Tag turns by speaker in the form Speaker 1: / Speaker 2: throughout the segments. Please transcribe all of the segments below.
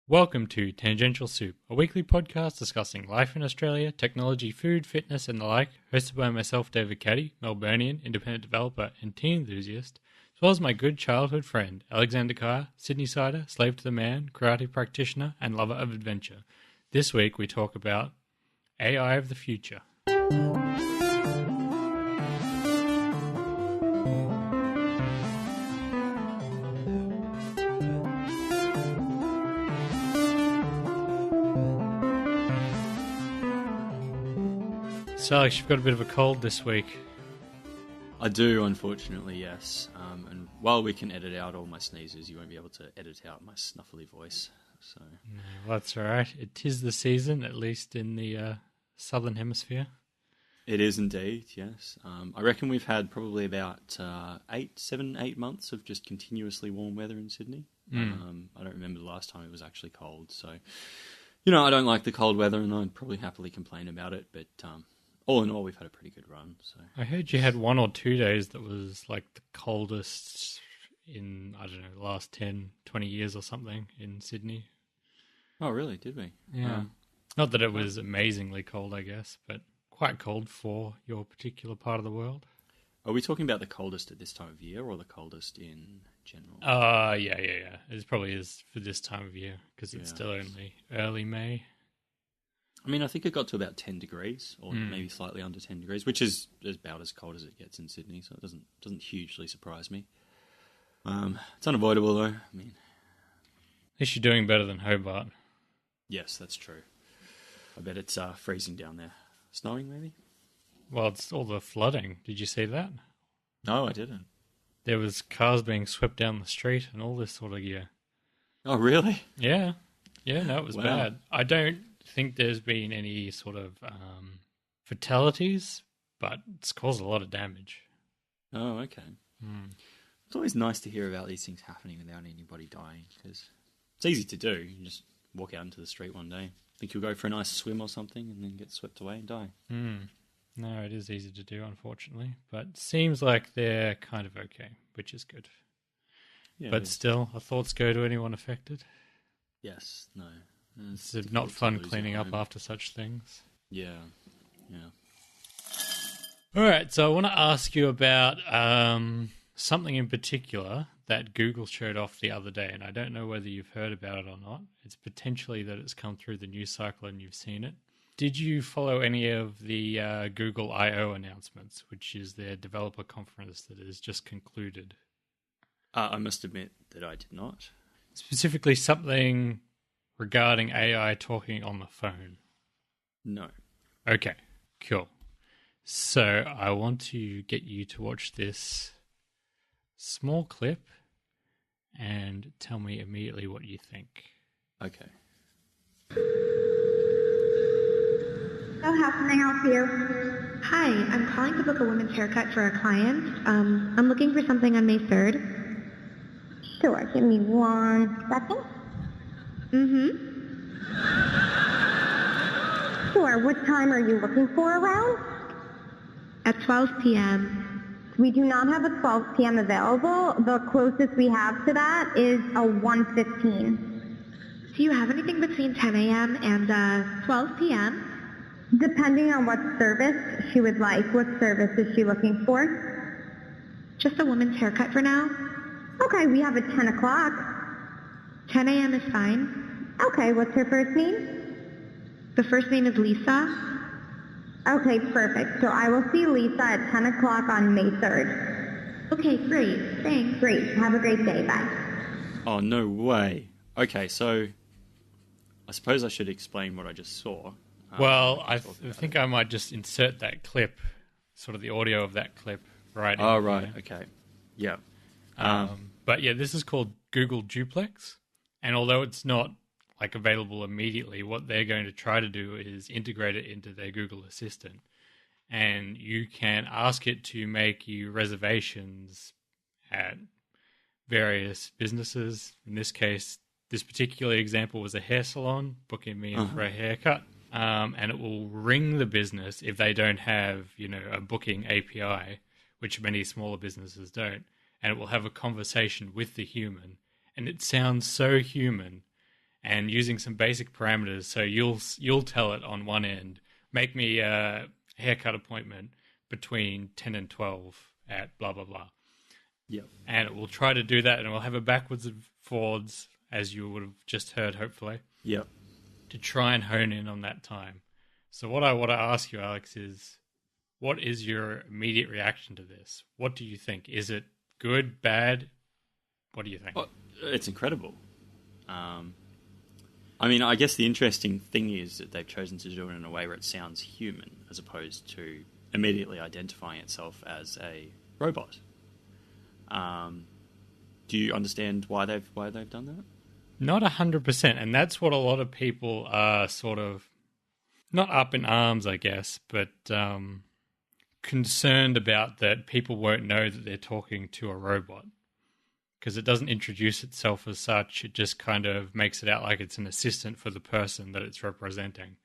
Speaker 1: Welcome to Tangential Soup, a weekly podcast discussing life in Australia, technology, food, fitness, and the like, hosted by myself, David Caddy, Melburnian, independent developer, and teen enthusiast, as well as my good childhood friend, Alexander Carr, Sydney-sider, slave to the man, karate practitioner, and lover of adventure. This week we talk about AI of the future. So, Alex, you've got a bit of a cold this week.
Speaker 2: I do, unfortunately, yes. And while we can edit out all my sneezes, you won't be able to edit out my snuffly voice. So
Speaker 1: No, well, that's all right. It is the season, at least in the southern hemisphere.
Speaker 2: it is indeed, yes. I reckon we've had probably about 8 months of just continuously warm weather in Sydney. I don't remember the last time it was actually cold. So, I don't like the cold weather, and I'd probably happily complain about it, but all in all, we've had a pretty good run. So
Speaker 1: I heard you had 1 or 2 days that was like the coldest in, I don't know, the last 10, 20 years or something in Sydney.
Speaker 2: Oh, really? Did we?
Speaker 1: Yeah. Not that it was amazingly cold, I guess, but quite cold for your particular part of the world.
Speaker 2: Are we talking about the coldest at this time of year or the coldest in general?
Speaker 1: Yeah. It probably is for this time of year because it's still only early May.
Speaker 2: I mean, I think it got to about 10 degrees, or maybe slightly under 10 degrees, which is about as cold as it gets in Sydney, so it doesn't hugely surprise me. It's unavoidable, though. I mean,
Speaker 1: At least you're doing better than Hobart.
Speaker 2: yes, that's true. I bet it's freezing down there. Snowing, maybe?
Speaker 1: Well, it's all the flooding. Did you see that?
Speaker 2: No, I didn't.
Speaker 1: There was cars being swept down the street and all this sort of gear.
Speaker 2: Oh, really?
Speaker 1: Yeah, no, it was
Speaker 2: Wow.
Speaker 1: bad. I don't think there's been any sort of fatalities, but it's caused a lot of damage.
Speaker 2: Oh, okay. It's always nice to hear about these things happening without anybody dying, because it's easy to do. You just walk out into the street one day, think you'll go for a nice swim or something, and then get swept away and die.
Speaker 1: No, it is easy to do, unfortunately, but it seems like they're kind of okay, which is good.
Speaker 2: Yeah,
Speaker 1: But still, our thoughts go to anyone affected.
Speaker 2: yes, no.
Speaker 1: It's not fun cleaning up after such things.
Speaker 2: Yeah.
Speaker 1: All right, so I want to ask you about something in particular that Google showed off the other day, and I don't know whether you've heard about it or not. It's potentially that it's come through the news cycle and you've seen it. Did you follow any of the Google I/O announcements, which is their developer conference that has just concluded?
Speaker 2: I must admit that I did not.
Speaker 1: Specifically something regarding AI talking on the phone.
Speaker 2: No.
Speaker 1: Okay, cool. So I want to get you to watch this small clip and tell me immediately what you think.
Speaker 2: Okay.
Speaker 3: So how can I help you? Hi, I'm calling to book a women's haircut for a client. I'm looking for something on May 3rd. Sure, give me 1 second. Sure, what time are you looking for around? At 12 p.m. We do not have a 12 p.m. available. The closest we have to that is a 1:15. Do you have anything between 10 a.m. and 12 p.m.? Depending on what service she would like. What service is she looking for? Just a woman's haircut for now. Okay, we have at 10 o'clock. 10 a.m. is fine. Okay, what's her first name? The first name is Lisa. Okay, perfect. So I will see Lisa at 10 o'clock on May 3rd. Okay, great. Thanks. Great. Have a great day. Bye.
Speaker 2: Oh, no way. Okay, so I suppose I should explain what I just saw.
Speaker 1: Well, I think I might just insert that clip, sort of the audio of that clip, right?
Speaker 2: Oh, right. Okay. Yeah.
Speaker 1: But yeah, this is called Google Duplex, and although it's not like available immediately, what they're going to try to do is integrate it into their Google Assistant, and you can ask it to make you reservations at various businesses. In this case, this particular example was a hair salon, booking me in for a haircut. And it will ring the business if they don't have, a booking API, which many smaller businesses don't. And it will have a conversation with the human. And it sounds so human. and using some basic parameters. So you'll tell it on one end, make me a haircut appointment between 10 and 12 at blah, blah, blah.
Speaker 2: Yep.
Speaker 1: And it will try to do that, and it will have a backwards and forwards, as you would have just heard, hopefully.
Speaker 2: Yep.
Speaker 1: To try and hone in on that time. So what I want to ask you, Alex, is what is your immediate reaction to this? What do you think? Is it good, bad? What do you think?
Speaker 2: Well, it's incredible. I mean, I guess the interesting thing is that they've chosen to do it in a way where it sounds human as opposed to immediately identifying itself as a robot. Do you understand why they've done that?
Speaker 1: Not 100%, and that's what a lot of people are sort of not up in arms, I guess, but concerned about, that people won't know that they're talking to a robot because it doesn't introduce itself as such. It just kind of makes it out like it's an assistant for the person that it's representing.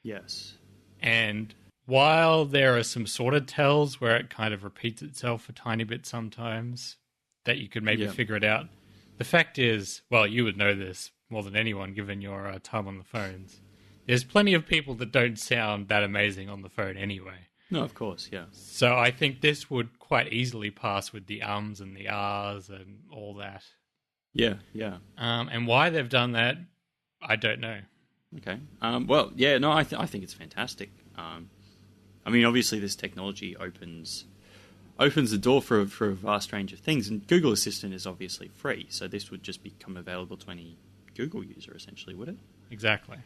Speaker 2: Yes.
Speaker 1: And while there are some sort of tells where it kind of repeats itself a tiny bit sometimes, that you could maybe figure it out, the fact is, well, you would know this more than anyone given your time on the phones. There's plenty of people that don't sound that amazing on the phone anyway.
Speaker 2: No, of course, yeah.
Speaker 1: So I think this would quite easily pass with the ums and the ahs and all that.
Speaker 2: Yeah, yeah.
Speaker 1: And why they've done that, I don't know.
Speaker 2: Okay. Well, yeah, no, I think it's fantastic. I mean, obviously this technology opens the door for a vast range of things, and Google Assistant is obviously free, so this would just become available to any Google user, essentially, would it?
Speaker 1: Exactly.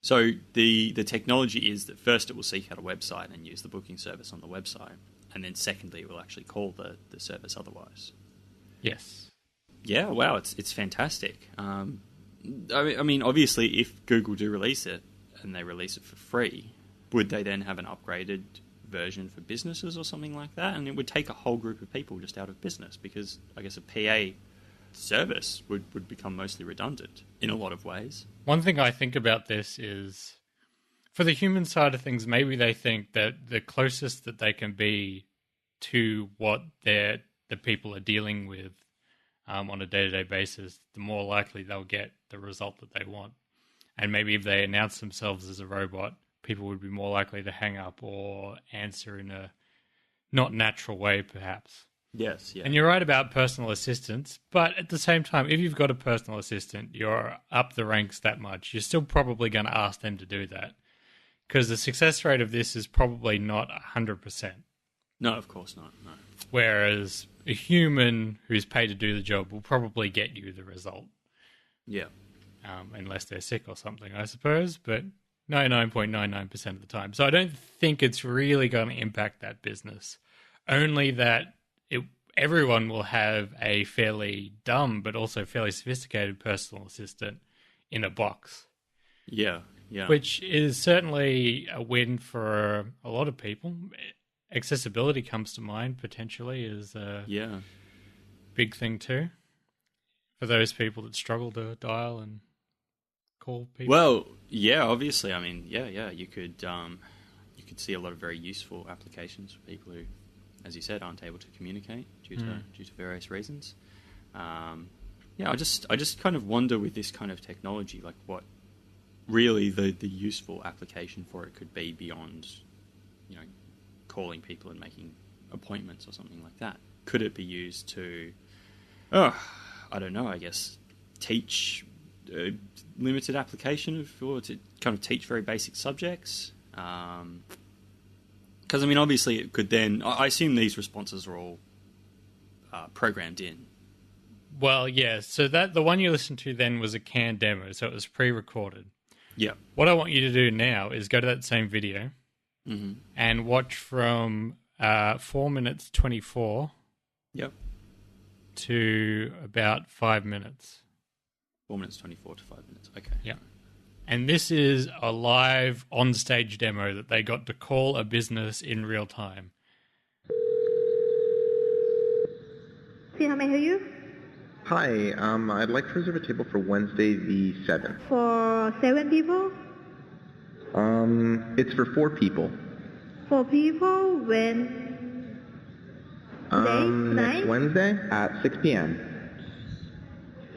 Speaker 2: So the technology is that first it will seek out a website and use the booking service on the website, and then secondly it will actually call the service otherwise.
Speaker 1: Yes.
Speaker 2: Yeah, wow, it's fantastic. I mean, obviously, if Google do release it, and they release it for free, would they then have an upgraded version for businesses or something like that? And it would take a whole group of people just out of business, because I guess a PA service would become mostly redundant in a lot of ways.
Speaker 1: One thing I think about this is, for the human side of things, maybe they think that the closest that they can be to what the people are dealing with on a day-to-day basis, the more likely they'll get the result that they want. And maybe if they announce themselves as a robot, people would be more likely to hang up or answer in a not natural way, perhaps.
Speaker 2: Yes, yeah.
Speaker 1: And you're right about personal assistants, but at the same time, if you've got a personal assistant, you're up the ranks that much, you're still probably going to ask them to do that. Because the success rate of this is probably not 100%.
Speaker 2: No, of course not, no.
Speaker 1: Whereas a human who's paid to do the job will probably get you the result.
Speaker 2: Yeah.
Speaker 1: Unless they're sick or something, I suppose, but 99.99% of the time. So I don't think it's really going to impact that business. Only that everyone will have a fairly dumb but also fairly sophisticated personal assistant in a box.
Speaker 2: Yeah, yeah.
Speaker 1: Which is certainly a win for a lot of people. Accessibility comes to mind potentially as a big thing too. For those people that struggle to dial and call people.
Speaker 2: Well, yeah, obviously. I mean, yeah. You could see a lot of very useful applications for people who, as you said, aren't able to communicate due to various reasons. I just kind of wonder with this kind of technology, like what really the useful application for it could be beyond, calling people and making appointments or something like that. Could it be used to, I don't know, I guess, teach limited application or to kind of teach very basic subjects? Because, I mean, obviously it could then... I assume these responses are all programmed in.
Speaker 1: Well, yeah. So the one you listened to then was a canned demo, so it was pre-recorded.
Speaker 2: Yeah.
Speaker 1: What I want you to do now is go to that same video and watch from 4 minutes 24 to about 5 minutes.
Speaker 2: 4 minutes 24 to 5 minutes. Okay.
Speaker 1: Yeah. And this is a live on-stage demo that they got to call a business in real time.
Speaker 3: See how may I hear you?
Speaker 4: Hi, I'd like to reserve a table for Wednesday the 7th.
Speaker 3: For 7 people?
Speaker 4: It's for 4 people.
Speaker 3: 4 people? When? Today?
Speaker 4: Next
Speaker 3: Tonight?
Speaker 4: Wednesday at 6 p.m.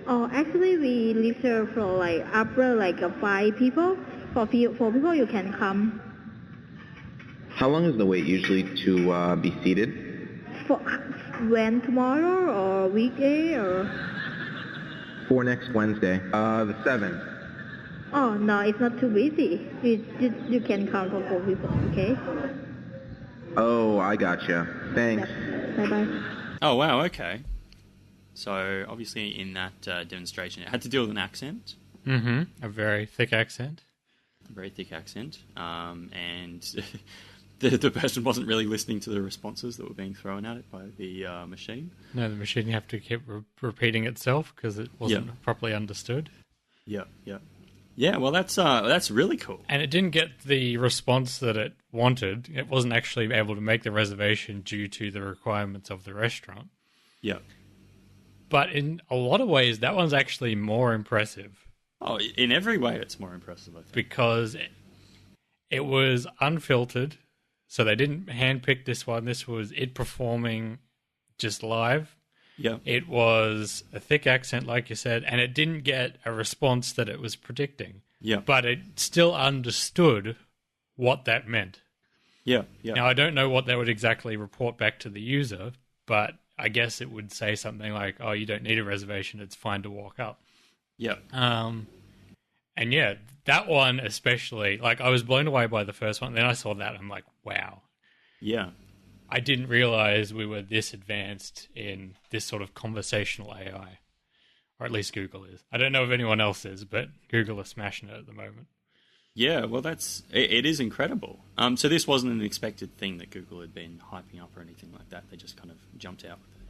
Speaker 3: Oh, actually, we reserve for like after like 5 people. For people, you can come.
Speaker 4: How long is the wait usually to be seated?
Speaker 3: For when tomorrow or weekday or?
Speaker 4: For next Wednesday, the 7th.
Speaker 3: Oh no, it's not too busy. You can come for 4 people. Okay.
Speaker 4: Oh, I gotcha. Thanks.
Speaker 3: Bye bye.
Speaker 2: Oh, wow, okay. So, obviously in that demonstration, it had to deal with an accent.
Speaker 1: Mm-hmm. A very thick accent.
Speaker 2: A very thick accent. And the person wasn't really listening to the responses that were being thrown at it by the machine.
Speaker 1: No, the machine have to keep repeating itself because it wasn't properly understood.
Speaker 2: Yeah, yeah. Yeah, well, that's really cool.
Speaker 1: And it didn't get the response that it wanted. It wasn't actually able to make the reservation due to the requirements of the restaurant.
Speaker 2: Yeah.
Speaker 1: But in a lot of ways, that one's actually more impressive.
Speaker 2: Oh, in every way, it's more impressive, I think.
Speaker 1: Because it was unfiltered, so they didn't handpick this one. This was it performing just live.
Speaker 2: Yeah.
Speaker 1: It was a thick accent, like you said, and it didn't get a response that it was predicting.
Speaker 2: Yeah.
Speaker 1: But it still understood what that meant.
Speaker 2: Yeah, yeah.
Speaker 1: Now, I don't know what that would exactly report back to the user, but I guess it would say something like, oh, you don't need a reservation, it's fine to walk up.
Speaker 2: Yeah.
Speaker 1: And yeah, that one especially, like I was blown away by the first one, then I saw that, I'm like, wow.
Speaker 2: Yeah.
Speaker 1: I didn't realize we were this advanced in this sort of conversational AI. Or at least Google is. I don't know if anyone else is, but Google is smashing it at the moment.
Speaker 2: Yeah, well, it is incredible. So this wasn't an expected thing that Google had been hyping up or anything like that. They just kind of jumped out with it.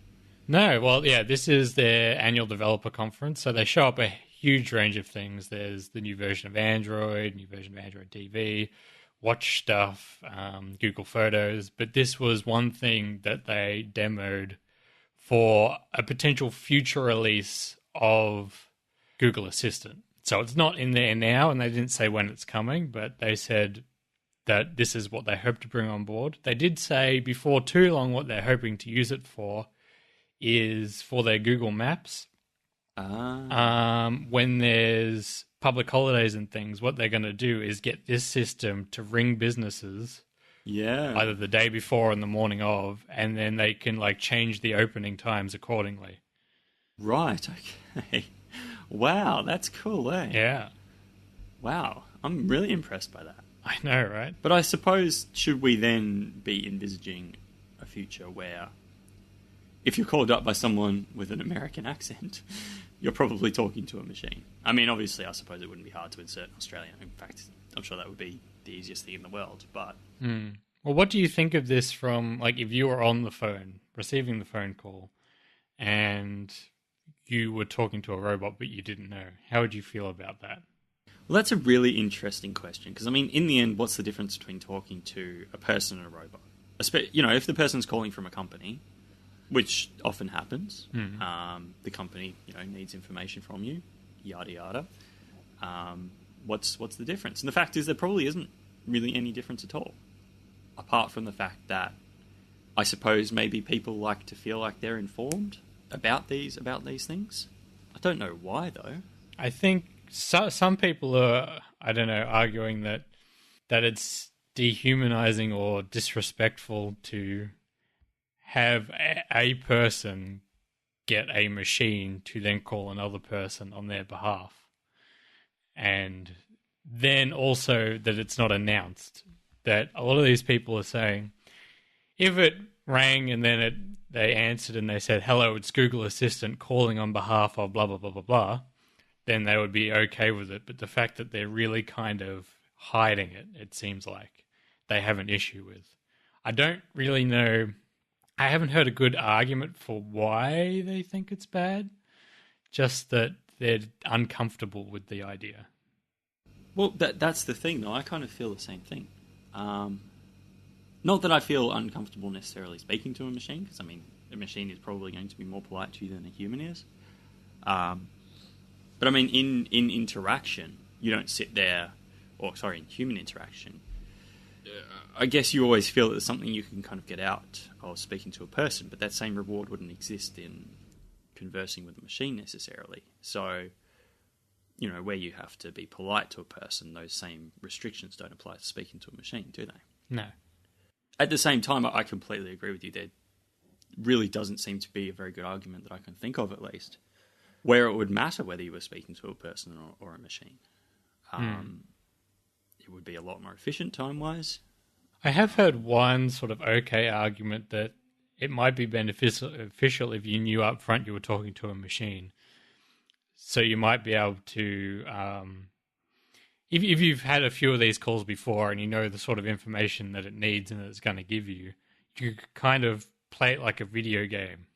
Speaker 1: No, well, yeah, this is their annual developer conference, so they show up a huge range of things. There's the new version of Android, new version of Android TV, watch stuff, Google Photos, but this was one thing that they demoed for a potential future release of Google Assistant. So it's not in there now, and they didn't say when it's coming, but they said that this is what they hope to bring on board. They did say before too long what they're hoping to use it for is for their Google Maps. When there's public holidays and things, what they're going to do is get this system to ring businesses either the day before or in the morning of, and then they can like change the opening times accordingly.
Speaker 2: Right, okay. Wow, that's cool, eh?
Speaker 1: Yeah.
Speaker 2: Wow, I'm really impressed by that.
Speaker 1: I know, right?
Speaker 2: But I suppose, should we then be envisaging a future where if you're called up by someone with an American accent, you're probably talking to a machine? I mean, obviously, I suppose it wouldn't be hard to insert an Australian. In fact, I'm sure that would be the easiest thing in the world, but...
Speaker 1: Well, what do you think of this from, like, if you were on the phone, receiving the phone call, and you were talking to a robot but you didn't know? How would you feel about that?
Speaker 2: Well, that's a really interesting question, because, I mean, in the end, what's the difference between talking to a person and a robot? You know, if the person's calling from a company, which often happens, the company, you know, needs information from you, yada yada. What's the difference? And the fact is, there probably isn't really any difference at all, apart from the fact that I suppose maybe people like to feel like they're informed about these things. I don't know why though.
Speaker 1: I think some people are, I don't know, arguing that it's dehumanizing or disrespectful to have a person get a machine to then call another person on their behalf. And then also that it's not announced. That a lot of these people are saying, if it rang and then they answered and they said, hello, it's Google Assistant calling on behalf of blah, blah, blah, blah, blah, then they would be okay with it. But the fact that they're really kind of hiding it, it seems like they have an issue with. I don't really know. I haven't heard a good argument for why they think it's bad. Just that they're uncomfortable with the idea.
Speaker 2: Well, that's the thing, though. I kind of feel the same thing. Not that I feel uncomfortable necessarily speaking to a machine, because, I mean, a machine is probably going to be more polite to you than a human is. But, I mean, in interaction, you don't sit there... in human interaction, I guess you always feel that there's something you can kind of get out of speaking to a person, but that same reward wouldn't exist in conversing with a machine necessarily. So, where you have to be polite to a person, those same restrictions don't apply to speaking to a machine, do they?
Speaker 1: No.
Speaker 2: At the same time, I completely agree with you. There really doesn't seem to be a very good argument that I can think of, at least, where it would matter whether you were speaking to a person or a machine. It would be a lot more efficient time-wise.
Speaker 1: I have heard one sort of okay argument that it might be beneficial if you knew up front you were talking to a machine. So you might be able to, if you've had a few of these calls before and you know the sort of information that it needs and that it's going to give you, you could kind of play it like a video game.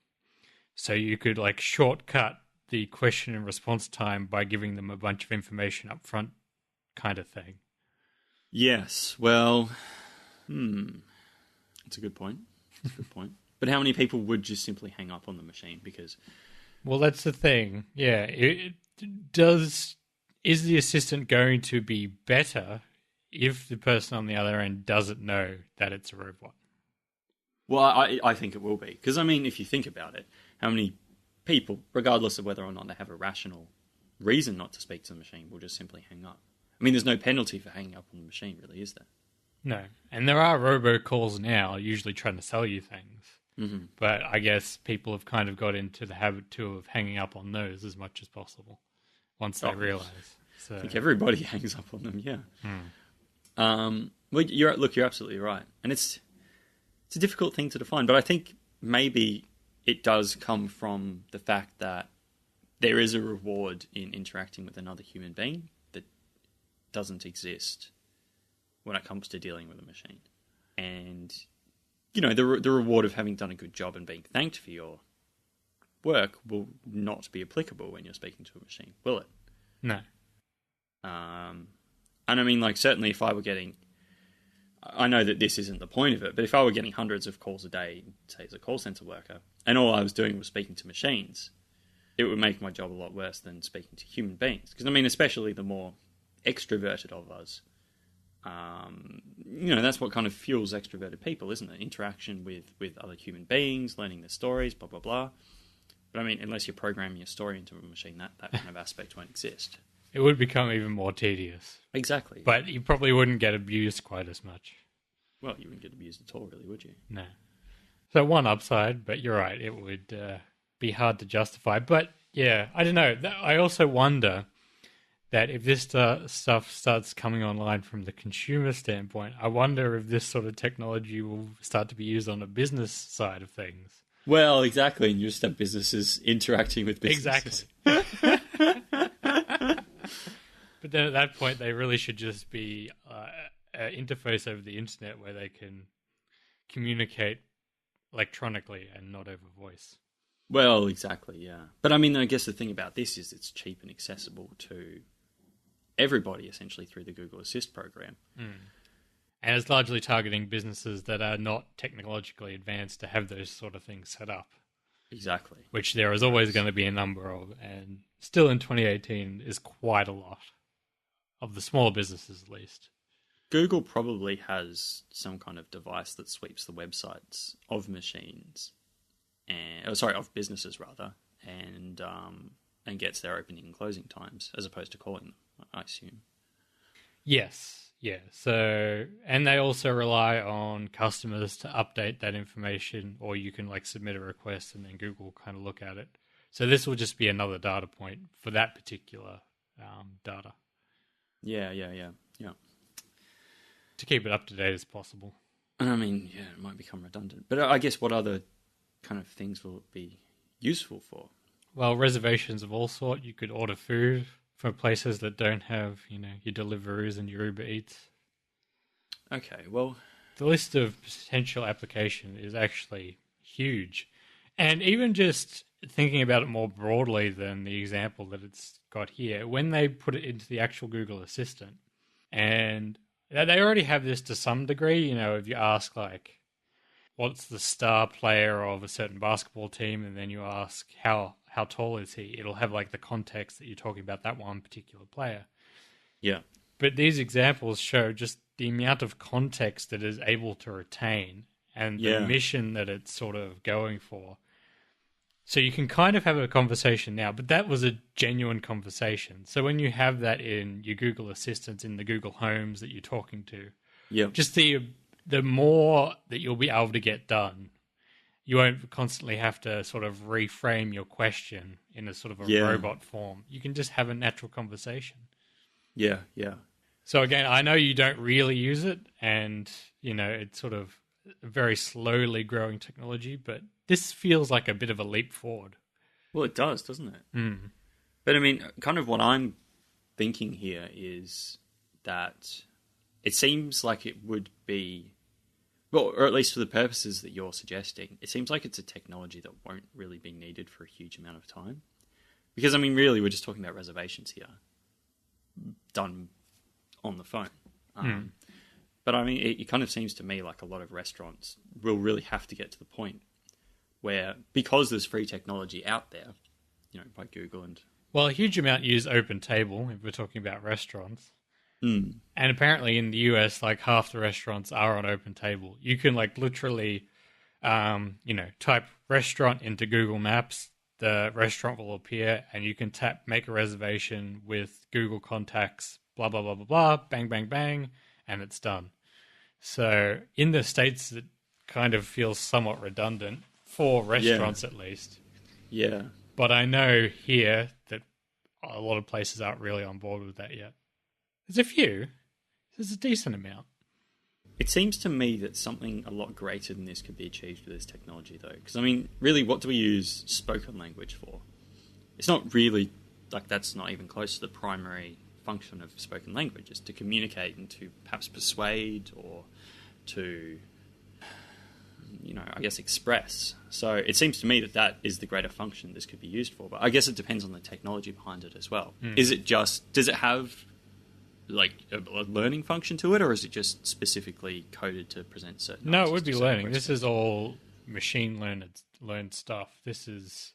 Speaker 1: So you could like shortcut the question and response time by giving them a bunch of information up front kind of thing.
Speaker 2: Yes, well, that's a good point. But how many people would just simply hang up on the machine because...
Speaker 1: Well, that's the thing. Yeah. Is the assistant going to be better if the person on the other end doesn't know that it's a robot?
Speaker 2: Well, I think it will be. Because, if you think about it, how many people, regardless of whether or not they have a rational reason not to speak to the machine, will just simply hang up? There's no penalty for hanging up on the machine, really, is there?
Speaker 1: No. And there are robocalls now, usually trying to sell you things.
Speaker 2: Mm-hmm.
Speaker 1: But I guess people have kind of got into the habit too of hanging up on those as much as possible once they realise. So.
Speaker 2: I think everybody hangs up on them, yeah. Well, you're absolutely right. And it's a difficult thing to define, but I think maybe it does come from the fact that there is a reward in interacting with another human being that doesn't exist when it comes to dealing with a machine. And... the reward of having done a good job and being thanked for your work will not be applicable when you're speaking to a machine, will it?
Speaker 1: No.
Speaker 2: And certainly if I were getting... I know that this isn't the point of it, but if I were getting hundreds of calls a day, say as a call center worker, and all I was doing was speaking to machines, it would make my job a lot worse than speaking to human beings. Because, especially the more extroverted of us, that's what kind of fuels extroverted people, isn't it? Interaction with other human beings, learning their stories, blah, blah, blah. But unless you're programming your story into a machine, that kind of aspect won't exist.
Speaker 1: It would become even more tedious.
Speaker 2: Exactly.
Speaker 1: But you probably wouldn't get abused quite as much.
Speaker 2: Well, you wouldn't get abused at all, really, would you?
Speaker 1: No. So one upside, but you're right, it would be hard to justify. But, yeah, I don't know. I also wonder... that if this stuff starts coming online from the consumer standpoint, I wonder if this sort of technology will start to be used on the business side of things.
Speaker 2: Well, exactly. And you just have businesses interacting with businesses.
Speaker 1: Exactly. But then at that point, they really should just be an interface over the internet where they can communicate electronically and not over voice.
Speaker 2: Well, exactly, yeah. But I guess the thing about this is it's cheap and accessible to... everybody, essentially, through the Google Assist program.
Speaker 1: And it's largely targeting businesses that are not technologically advanced to have those sort of things set up.
Speaker 2: Exactly.
Speaker 1: Which there is always going to be a number of, and still in 2018 is quite a lot of the smaller businesses, at least.
Speaker 2: Google probably has some kind of device that sweeps the websites of machines, of businesses rather, and gets their opening and closing times as opposed to calling them, I assume.
Speaker 1: Yes, yeah. So, and they also rely on customers to update that information, or you can submit a request and then Google will kind of look at it. So this will just be another data point for that particular data.
Speaker 2: Yeah.
Speaker 1: To keep it up to date as possible.
Speaker 2: And it might become redundant. But I guess what other kind of things will it be useful for?
Speaker 1: Well, reservations of all sort. You could order food for places that don't have, your Deliveroo's and your Uber Eats.
Speaker 2: Okay, well...
Speaker 1: the list of potential application is actually huge. And even just thinking about it more broadly than the example that it's got here, when they put it into the actual Google Assistant, and they already have this to some degree, if you ask, what's the star player of a certain basketball team, and then you ask how tall is he, it'll have the context that you're talking about that one particular player.
Speaker 2: Yeah.
Speaker 1: But these examples show just the amount of context that it is able to retain and the mission that it's sort of going for. So you can kind of have a conversation now, but that was a genuine conversation. So when you have that in your Google Assistants, in the Google Homes that you're talking to,
Speaker 2: Yeah.
Speaker 1: just the more that you'll be able to get done. You won't constantly have to sort of reframe your question in a sort of a robot form. You can just have a natural conversation.
Speaker 2: Yeah, yeah.
Speaker 1: So again, I know you don't really use it, and it's sort of a very slowly growing technology, but this feels like a bit of a leap forward.
Speaker 2: Well, it does, doesn't it?
Speaker 1: Mm.
Speaker 2: But I mean, kind of what I'm thinking here is that it seems like it would be, well, or at least for the purposes that you're suggesting, it seems like it's a technology that won't really be needed for a huge amount of time. Because, I mean, really, we're just talking about reservations here, done on the phone. But, I mean, it kind of seems to me like a lot of restaurants will really have to get to the point where, because there's free technology out there, by Google and...
Speaker 1: Well, a huge amount use Open Table, if we're talking about restaurants.
Speaker 2: Mm.
Speaker 1: And apparently in the US, like half the restaurants are on Open Table. You can like literally, type restaurant into Google Maps. The restaurant will appear, and you can tap make a reservation with Google Contacts. Blah blah blah blah blah. Bang bang bang, and it's done. So in the States, it kind of feels somewhat redundant for restaurants, at least.
Speaker 2: Yeah.
Speaker 1: But I know here that a lot of places aren't really on board with that yet. There's a few. There's a decent amount.
Speaker 2: It seems to me that something a lot greater than this could be achieved with this technology, though. Because, I mean, really, what do we use spoken language for? It's not really, like, that's not even close to the primary function of spoken language, is to communicate and to perhaps persuade or to, I guess express. So it seems to me that that is the greater function this could be used for. But I guess it depends on the technology behind it as well. Is it just, does it have like a learning function to it, or is it just specifically coded to present certain...
Speaker 1: No, it would be learning. This is all machine learned stuff. This is,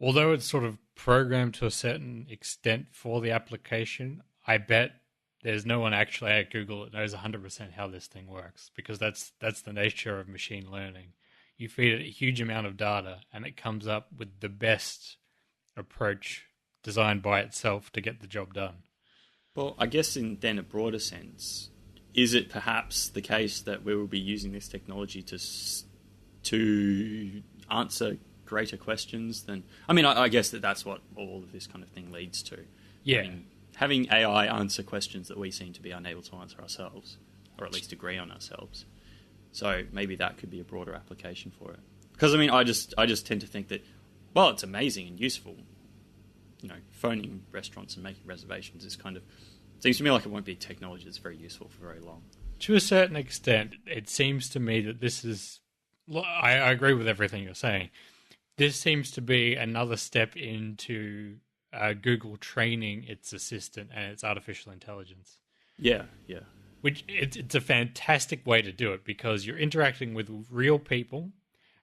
Speaker 1: although it's sort of programmed to a certain extent for the application, I bet there's no one actually at Google that knows 100% how this thing works, because that's the nature of machine learning. You feed it a huge amount of data, and it comes up with the best approach designed by itself to get the job done.
Speaker 2: Well, I guess in then a broader sense, is it perhaps the case that we will be using this technology to answer greater questions than... I mean, I guess that's what all of this kind of thing leads to.
Speaker 1: Yeah.
Speaker 2: I mean, having AI answer questions that we seem to be unable to answer ourselves, or at least agree on ourselves. So maybe that could be a broader application for it. Because, I mean, I just tend to think that, well, it's amazing and useful. Phoning restaurants and making reservations is kind of... seems to me like it won't be technology that's very useful for very long.
Speaker 1: To a certain extent, it seems to me that this is... I agree with everything you're saying. This seems to be another step into Google training its assistant and its artificial intelligence.
Speaker 2: Yeah, yeah.
Speaker 1: Which it's a fantastic way to do it, because you're interacting with real people,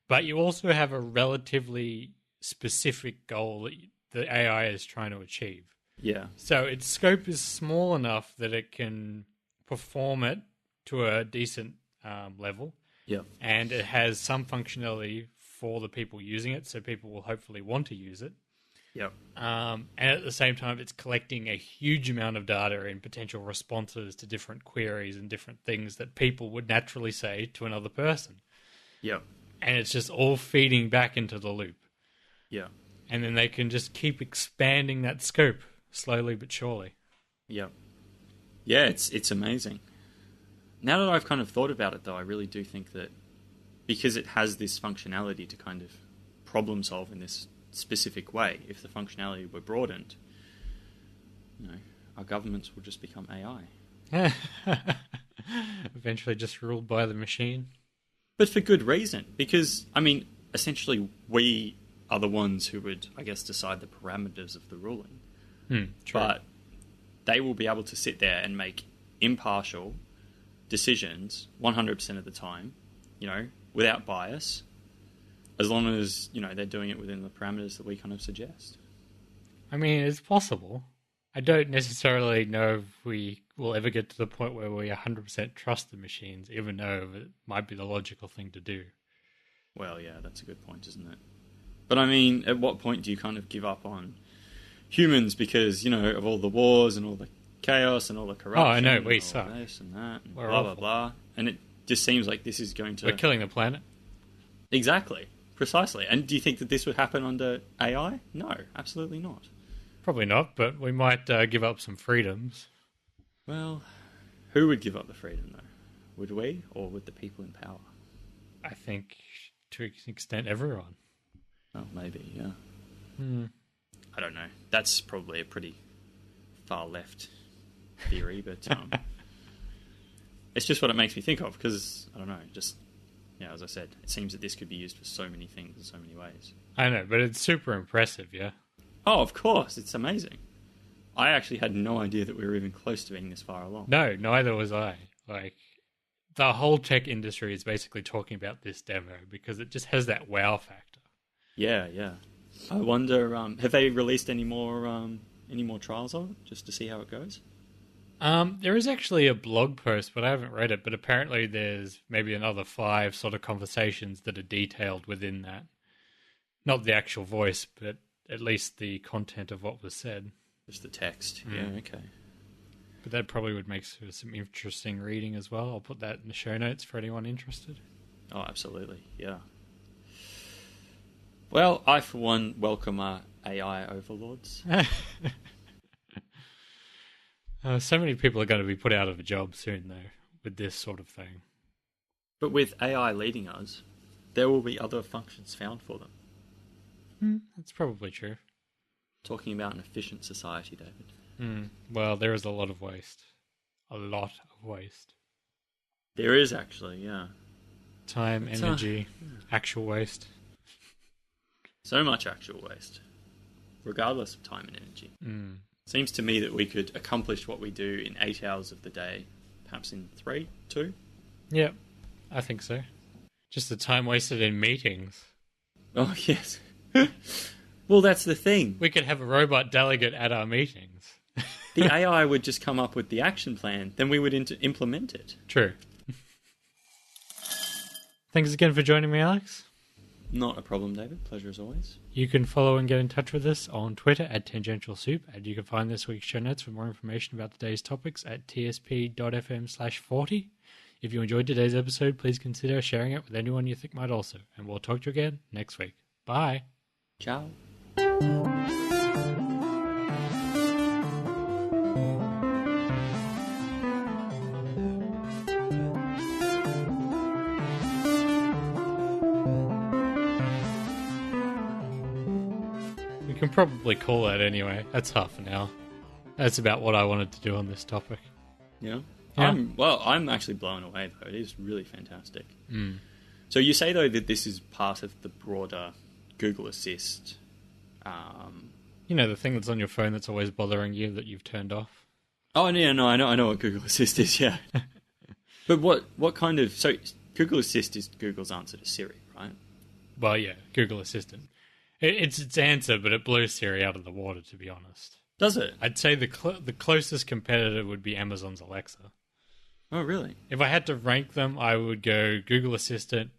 Speaker 1: but you also have a relatively specific goal that the AI is trying to achieve.
Speaker 2: Yeah.
Speaker 1: So its scope is small enough that it can perform it to a decent level.
Speaker 2: Yeah.
Speaker 1: And it has some functionality for the people using it, so people will hopefully want to use it.
Speaker 2: Yep.
Speaker 1: And at the same time, it's collecting a huge amount of data and potential responses to different queries and different things that people would naturally say to another person.
Speaker 2: Yep.
Speaker 1: And it's just all feeding back into the loop.
Speaker 2: Yeah.
Speaker 1: And then they can just keep expanding that scope slowly but surely.
Speaker 2: Yep. Yeah, it's amazing. Now that I've kind of thought about it, though, I really do think that because it has this functionality to kind of problem solve in this specific way, if the functionality were broadened, our governments will just become AI.
Speaker 1: Eventually just ruled by the machine.
Speaker 2: But for good reason, because, I mean, essentially we are the ones who would, I guess, decide the parameters of the ruling.
Speaker 1: True.
Speaker 2: But they will be able to sit there and make impartial decisions 100% of the time, without bias, as long as, they're doing it within the parameters that we kind of suggest.
Speaker 1: I mean, it's possible. I don't necessarily know if we will ever get to the point where we 100% trust the machines, even though it might be the logical thing to do.
Speaker 2: Well, yeah, that's a good point, isn't it? But I mean, at what point do you kind of give up on humans because, of all the wars and all the chaos and all the corruption?
Speaker 1: Oh, I know,
Speaker 2: and
Speaker 1: we
Speaker 2: all
Speaker 1: suck.
Speaker 2: This and that and
Speaker 1: We're
Speaker 2: blah,
Speaker 1: awful.
Speaker 2: blah, blah. And it just seems like this is going to...
Speaker 1: We're killing the planet.
Speaker 2: Exactly. Precisely. And do you think that this would happen under AI? No, absolutely not.
Speaker 1: Probably not, but we might give up some freedoms.
Speaker 2: Well, who would give up the freedom, though? Would we, or would the people in power?
Speaker 1: I think, to an extent, everyone.
Speaker 2: Oh, maybe, yeah. I don't know. That's probably a pretty far left theory, but it's just what it makes me think of, because, I don't know, just, as I said, it seems that this could be used for so many things in so many ways.
Speaker 1: I know, but it's super impressive, yeah?
Speaker 2: Oh, of course, it's amazing. I actually had no idea that we were even close to being this far along.
Speaker 1: No, neither was I. Like, the whole tech industry is basically talking about this demo because it just has that wow factor.
Speaker 2: Yeah. I wonder, have they released any more trials of it, just to see how it goes?
Speaker 1: There is actually a blog post, but I haven't read it. But apparently there's maybe another 5 sort of conversations that are detailed within that. Not the actual voice, but at least the content of what was said.
Speaker 2: Just the text. Yeah, okay.
Speaker 1: But that probably would make some interesting reading as well. I'll put that in the show notes for anyone interested.
Speaker 2: Oh, absolutely, yeah. Well, I, for one, welcome our AI overlords.
Speaker 1: So many people are going to be put out of a job soon, though, with this sort of thing.
Speaker 2: But with AI leading us, there will be other functions found for them.
Speaker 1: That's probably true.
Speaker 2: Talking about an efficient society, David.
Speaker 1: Well, there is a lot of waste. A lot of waste.
Speaker 2: There is actually, yeah.
Speaker 1: Time, energy, actual waste.
Speaker 2: So much actual waste, regardless of time and energy. Seems to me that we could accomplish what we do in 8 hours of the day, perhaps in 3, 2?
Speaker 1: Yep, I think so. Just the time wasted in meetings.
Speaker 2: Oh, yes. Well, that's the thing.
Speaker 1: We could have a robot delegate at our meetings.
Speaker 2: The AI would just come up with the action plan, then we would implement it.
Speaker 1: True. Thanks again for joining me, Alex.
Speaker 2: Not a problem, David. Pleasure as always.
Speaker 1: You can follow and get in touch with us on Twitter at Tangential Soup, and you can find this week's show notes for more information about today's topics at tsp.fm/40. If you enjoyed today's episode, please consider sharing it with anyone you think might also, and we'll talk to you again next week. Bye.
Speaker 2: Ciao.
Speaker 1: We can probably call that anyway. That's half an hour. That's about what I wanted to do on this topic.
Speaker 2: Yeah.
Speaker 1: Yeah.
Speaker 2: I'm actually blown away, though. It is really fantastic. So you say, though, that this is part of the broader Google Assist.
Speaker 1: You know, the thing that's on your phone that's always bothering you that you've turned off?
Speaker 2: Oh, yeah, no, I know what Google Assist is, yeah. But what kind of... So Google Assist is Google's answer to Siri, right?
Speaker 1: Well, yeah, Google Assistant. It's its answer, but it blows Siri out of the water, to be honest.
Speaker 2: Does it?
Speaker 1: I'd say the closest competitor would be Amazon's Alexa.
Speaker 2: Oh, really?
Speaker 1: If I had to rank them, I would go Google Assistant,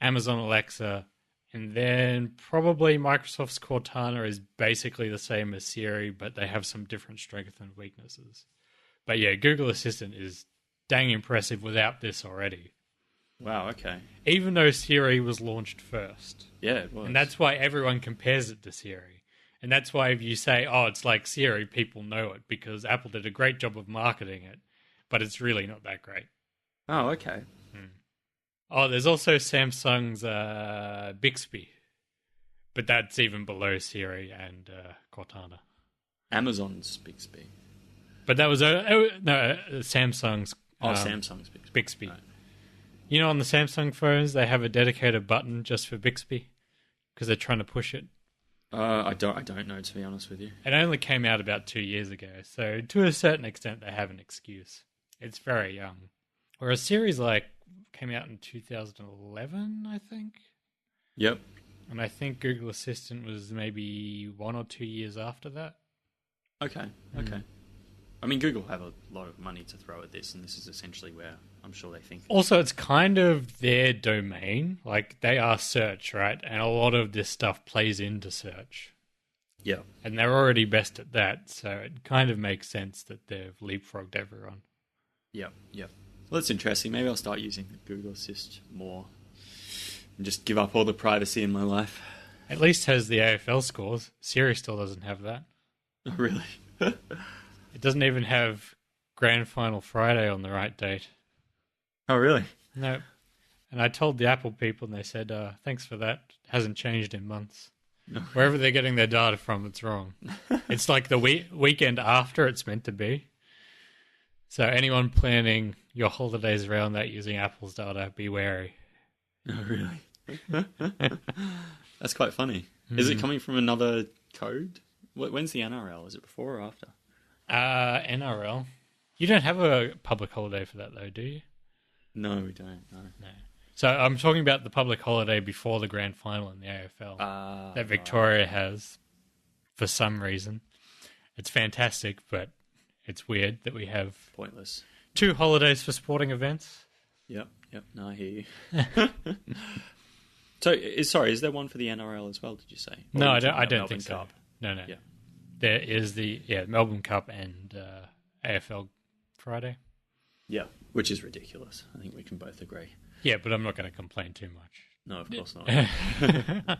Speaker 1: Amazon Alexa, and then probably Microsoft's Cortana is basically the same as Siri, but they have some different strengths and weaknesses. But yeah, Google Assistant is dang impressive without this already.
Speaker 2: Wow, okay.
Speaker 1: Even though Siri was launched first.
Speaker 2: Yeah, it was.
Speaker 1: And that's why everyone compares it to Siri. And that's why if you say, oh, it's like Siri, people know it, because Apple did a great job of marketing it, but it's really not that great.
Speaker 2: Oh, okay.
Speaker 1: Oh, there's also Samsung's Bixby, but that's even below Siri and Cortana.
Speaker 2: Amazon's Bixby.
Speaker 1: But that was Samsung's.
Speaker 2: Samsung's
Speaker 1: Bixby.
Speaker 2: Right.
Speaker 1: You know, on the Samsung phones, they have a dedicated button just for Bixby because they're trying to push it.
Speaker 2: I don't know, to be honest with you.
Speaker 1: It only came out about 2 years ago, so to a certain extent, they have an excuse. It's very young. Whereas Siri's came out in 2011, I think.
Speaker 2: Yep.
Speaker 1: And I think Google Assistant was maybe 1 or 2 years after that.
Speaker 2: Okay. I mean, Google have a lot of money to throw at this, and this is essentially where I'm sure they think.
Speaker 1: Also, it's kind of their domain. Like, they are search, right? And a lot of this stuff plays into search.
Speaker 2: Yeah.
Speaker 1: And they're already best at that, so it kind of makes sense that they've leapfrogged everyone.
Speaker 2: Yeah. Well, that's interesting. Maybe I'll start using Google Assist more and just give up all the privacy in my life.
Speaker 1: At least has the AFL scores. Siri still doesn't have that.
Speaker 2: Oh, really?
Speaker 1: It doesn't even have Grand Final Friday on the right date.
Speaker 2: Oh, really?
Speaker 1: No. And I told the Apple people, and they said, thanks for that. It hasn't changed in months. Wherever they're getting their data from, it's wrong. It's like the weekend after it's meant to be. So anyone planning your holidays around that using Apple's data, be wary.
Speaker 2: Oh, really? That's quite funny. Is it coming from another code? When's the NRL? Is it before or after?
Speaker 1: NRL. You don't have a public holiday for that, though, do you?
Speaker 2: No, we don't. No.
Speaker 1: So I'm talking about the public holiday before the grand final in the AFL that Victoria has for some reason. It's fantastic, but it's weird that we have
Speaker 2: Pointless.
Speaker 1: 2 holidays for sporting events.
Speaker 2: Yep. No, I hear you. So, is there one for the NRL as well, did you say? Or
Speaker 1: No,
Speaker 2: are
Speaker 1: I
Speaker 2: you
Speaker 1: don't.
Speaker 2: talking
Speaker 1: I
Speaker 2: about
Speaker 1: don't
Speaker 2: Melbourne
Speaker 1: think so.
Speaker 2: Cup?
Speaker 1: No.
Speaker 2: Yeah.
Speaker 1: There is the Melbourne Cup and AFL Friday.
Speaker 2: Yeah, which is ridiculous. I think we can both agree.
Speaker 1: Yeah, but I'm not going to complain too much.
Speaker 2: No, of course not.